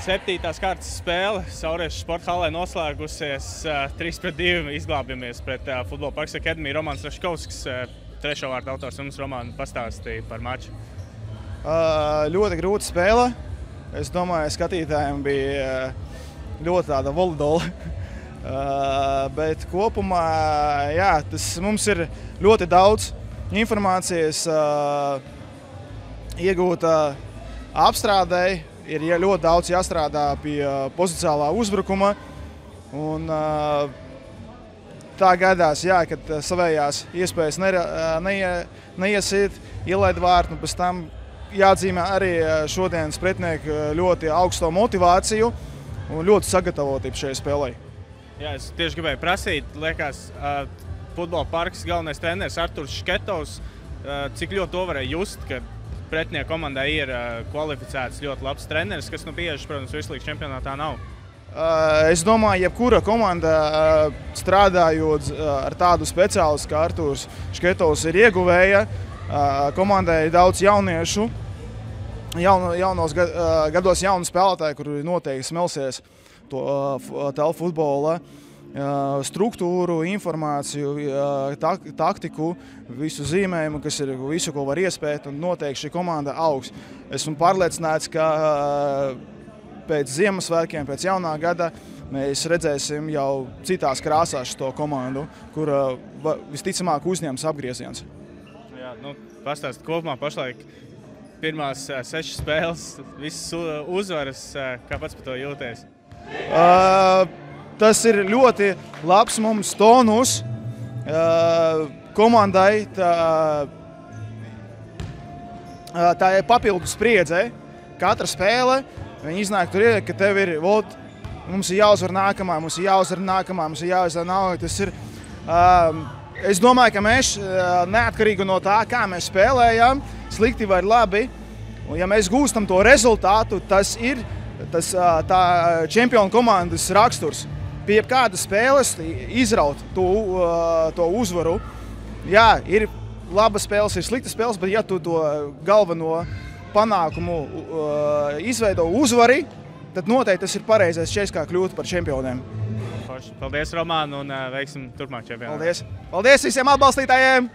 7. kārtas spēle Sauriešu sporta halē noslēgusies 3-2 izglābjamies pret Futbola Parks Akademiju. Romāns Raškovskis, trešo vārdu autors, mums Romānu pastāstīja par maču. Ļoti grūta spēle. Es domāju, skatītājiem bija ļoti tāda volidola. Bet kopumā, jā, mums ir ļoti daudz informācijas iegūta apstrādei. Ir ļoti daudz jāstrādā pie pozicionālā uzbrukuma. Un, tā gadās, jā, kad savējās iespējas neiesiet, ielaid vārtu, un pēc tam jāatzīmē arī šodienas pretinieku ļoti augsto motivāciju un ļoti sagatavotību šajai spēlei. Jā, es tieši gribēju prasīt, liekas, Futbola Parks galvenais treneris Arturs Šketovs, cik ļoti to varēja just, ka pretinieku komandai ir kvalificēts ļoti labs treneris, kas bieži, protams, virslīgas čempionātā nav. Es domāju, jebkura komanda strādājot ar tādu speciālistu kā Arturs Šketovs ir ieguvēja. Komandai ir daudz jauniešu, jaunos gados jaunu spēlētāju, kuri noteikti smelsies to telpu futbola struktūru, informāciju, taktiku, visu zīmējumu, kas ir visu, ko var iespēt, un noteikti šī komanda augs. Esmu pārliecināts, ka pēc Ziemassvētkiem, pēc jaunā gada mēs redzēsim jau citās krāsās šo komandu, kura visticamāk uzņems apgrieziens. Jā, pastāst kopumā pašlaik pirmās 6 spēles, visas uzvaras, kā pats par to jūties? Tas ir ļoti labs mums tonus komandai. Tā ir papildu spriedze. Katra spēle, viņi iznāk tur, ka tev ir, mums ir jāuzvar nākamā, mums ir jāuzvar nākamā. Es domāju, ka mēs neatkarīgi no tā, kā mēs spēlējam, slikti vai labi, un ja mēs gūstam to rezultātu, tas ir tā čempionu komandas raksturs. Pie kādas spēles izraut to uzvaru. Jā, ir labas spēles, ir sliktas spēles, bet ja tu to galveno panākumu izveido uzvari, tad noteikti tas ir pareizais ceļš, kā kļūt par čempioniem. Paldies, Romān, un veiksim turpmāk čempionātā. Paldies visiem atbalstītājiem!